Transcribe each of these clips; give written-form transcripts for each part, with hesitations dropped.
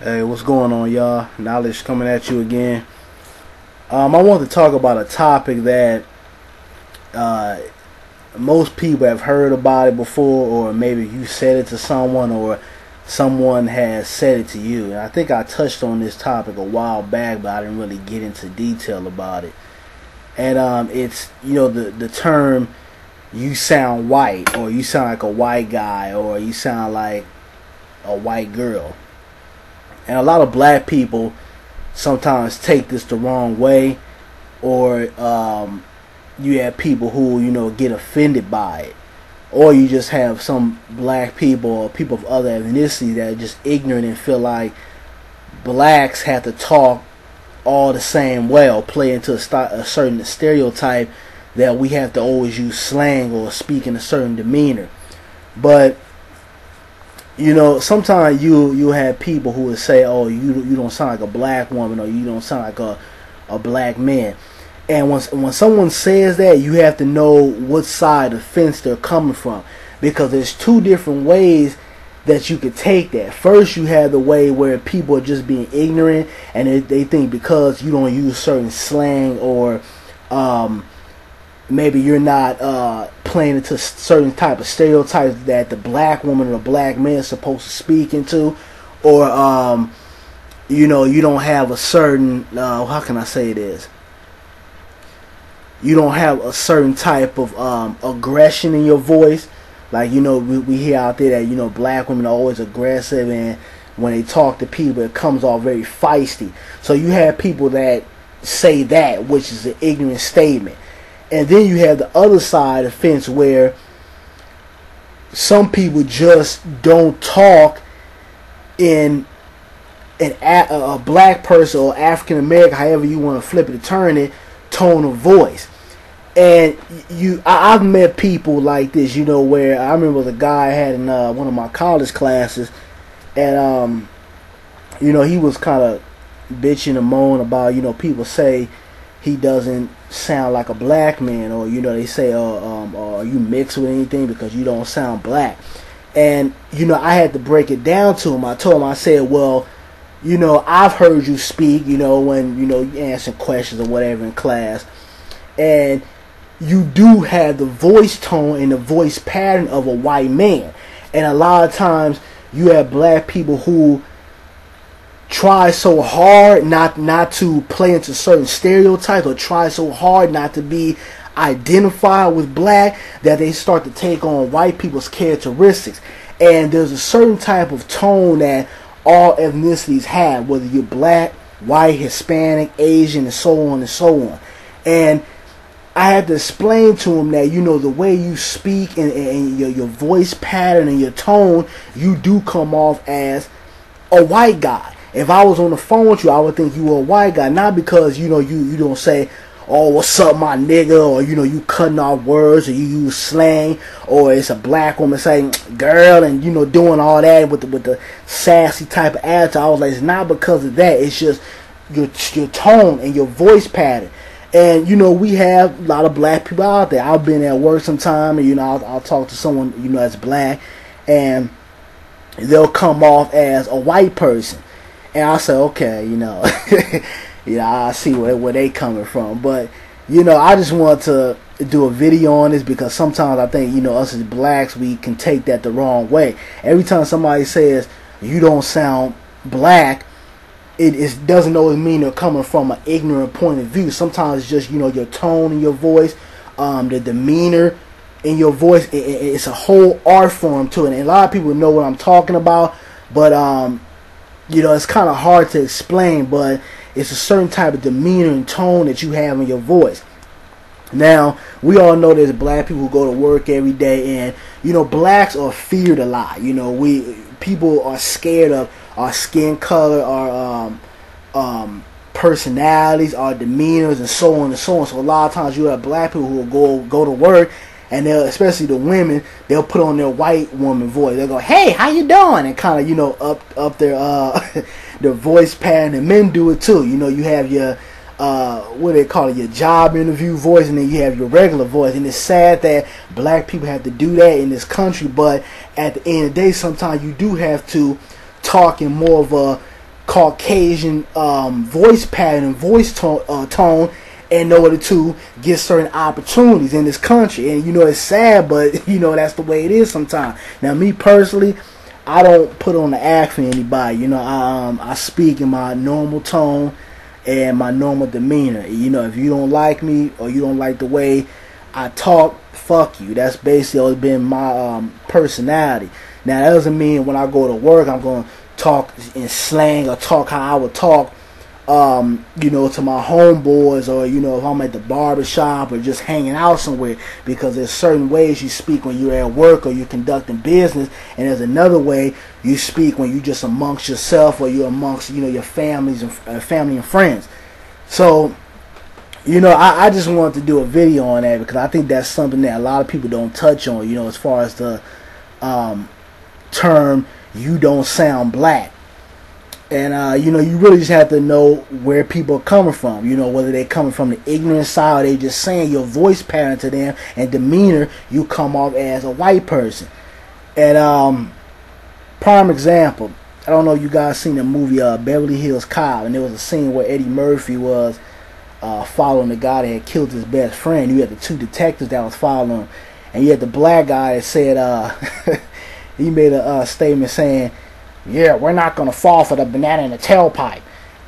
Hey, what's going on, y'all? Knowledge coming at you again. I want to talk about a topic that uh, most people have heard about it before, or maybe you said it to someone, or someone has said it to you. And I think I touched on this topic a while back, but I didn't really get into detail about it. And it's the term "you sound white," or "you sound like a white guy," or "you sound like a white girl." And a lot of black people sometimes take this the wrong way, or you have people who get offended by it, or you just have some black people or people of other ethnicities that are just ignorant and feel like blacks have to talk all the same way or play into a certain stereotype that we have to always use slang or speak in a certain demeanor. But sometimes you have people who would say, "Oh, you don't sound like a black woman," or "You don't sound like a black man." And when someone says that, you have to know what side of the fence they're coming from, because there's two different ways that you could take that. First, you have the way where people are just being ignorant, and they think because you don't use certain slang, or maybe you're not playing into certain type of stereotypes that the black woman or the black man is supposed to speak into, or you don't have a certain how can I say this? You don't have a certain type of aggression in your voice. Like we hear out there that black women are always aggressive, and when they talk to people, it comes off very feisty. So you have people that say that, which is an ignorant statement. And then you have the other side of the fence where some people just don't talk in a black person or African American, however you want to flip it or turn it, tone of voice. And I've met people like this, where I remember the guy I had in one of my college classes, and he was kind of bitching and moaning about people say he doesn't sound like a black man, or they say, are you mixed with anything because you don't sound black? And I had to break it down to him. I told him, I said, well, I've heard you speak, when you answer questions or whatever in class, and you do have the voice tone and the voice pattern of a white man. And a lot of times you have black people who try so hard not to play into certain stereotypes, or try so hard not to be identified with black, that they start to take on white people's characteristics. And there's a certain type of tone that all ethnicities have, whether you're black, white, Hispanic, Asian, and so on and so on. And I had to explain to him that the way you speak and your voice pattern and your tone, you do come off as a white guy. If I was on the phone with you, I would think you were a white guy, not because you don't say, "Oh, what's up, my nigga," or you cutting off words, or you use slang, or it's a black woman saying "girl" and doing all that with the sassy type of attitude. I was like, it's not because of that. It's just your tone and your voice pattern. And we have a lot of black people out there. I've been at work sometime, and I'll talk to someone that's black, and they'll come off as a white person. And I say, okay, I see where they coming from. But, I just want to do a video on this, because sometimes I think, us as blacks, we can take that the wrong way. Every time somebody says, you don't sound black, it doesn't always mean they're coming from an ignorant point of view. Sometimes it's just, your tone in your voice, the demeanor in your voice. It's a whole art form to it. And a lot of people know what I'm talking about, but, it's kind of hard to explain, but it's a certain type of demeanor and tone that you have in your voice. Now, we all know there's black people who go to work every day, and, blacks are feared a lot. People are scared of our skin color, our personalities, our demeanors, and so on and so on. So a lot of times you have black people who will go to work, and they'll, especially the women, they'll put on their white woman voice. They'll go, "Hey, how you doing?" and kind of up their their voice pattern. And men do it too. You have your what do they call it, your job interview voice, and then you have your regular voice. And it's sad that black people have to do that in this country, but at the end of the day, sometimes you do have to talk in more of a Caucasian voice pattern and voice tone in order to get certain opportunities in this country. And you know, it's sad, but you know, that's the way it is sometimes. Now, me personally, I don't put on the act for anybody. You know, I speak in my normal tone and my normal demeanor. You know, if you don't like me or you don't like the way I talk, fuck you. That's basically always been my personality. Now, that doesn't mean when I go to work I'm going to talk in slang or talk how I would talk, you know, to my homeboys, or you know, if I'm at the barber shop or just hanging out somewhere, because there's certain ways you speak when you're at work or you're conducting business, and there's another way you speak when you just amongst yourself or you're amongst, you know, your families and family and friends. So, you know, I just wanted to do a video on that because I think that's something that a lot of people don't touch on, you know, as far as the term "you don't sound black." And you know, you really just have to know where people are coming from, you know, whether they're coming from the ignorant side or they just saying your voice pattern to them and demeanor, you come off as a white person. And prime example, I don't know if you guys seen the movie Beverly Hills Cop, and there was a scene where Eddie Murphy was following the guy that had killed his best friend. You had the two detectives that was following him, and you had the black guy that said he made a statement saying, "Yeah, we're not going to fall for the banana in the tailpipe."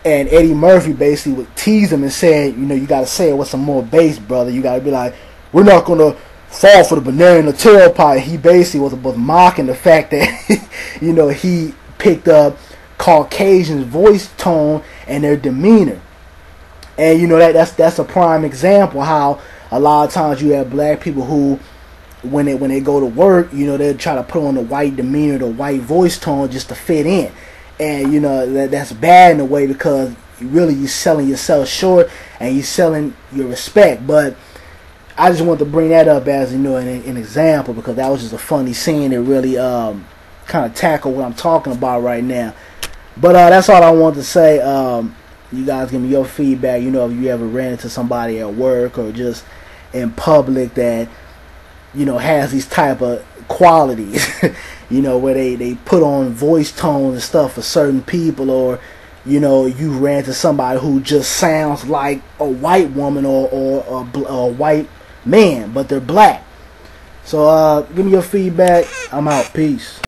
And Eddie Murphy basically would tease him and said, you know, you got to say it with some more bass, brother. You got to be like, "We're not going to fall for the banana in the tailpipe." He basically was mocking the fact that, you know, he picked up Caucasians' voice tone and their demeanor. And, you know, that's a prime example how a lot of times you have black people who, when they go to work, you know, they'll try to put on the white demeanor, the white voice tone just to fit in. And, you know, that's bad in a way because really you're selling yourself short and you're selling your respect. But I just want to bring that up as, you know, an example, because that was just a funny scene that really kind of tackled what I'm talking about right now. But that's all I wanted to say. You guys give me your feedback, you know, if you ever ran into somebody at work or just in public that, you know, has these type of qualities, you know, where they put on voice tones and stuff for certain people, or, you know, you ran into somebody who just sounds like a white woman or a white man, but they're black. So give me your feedback. I'm out. Peace.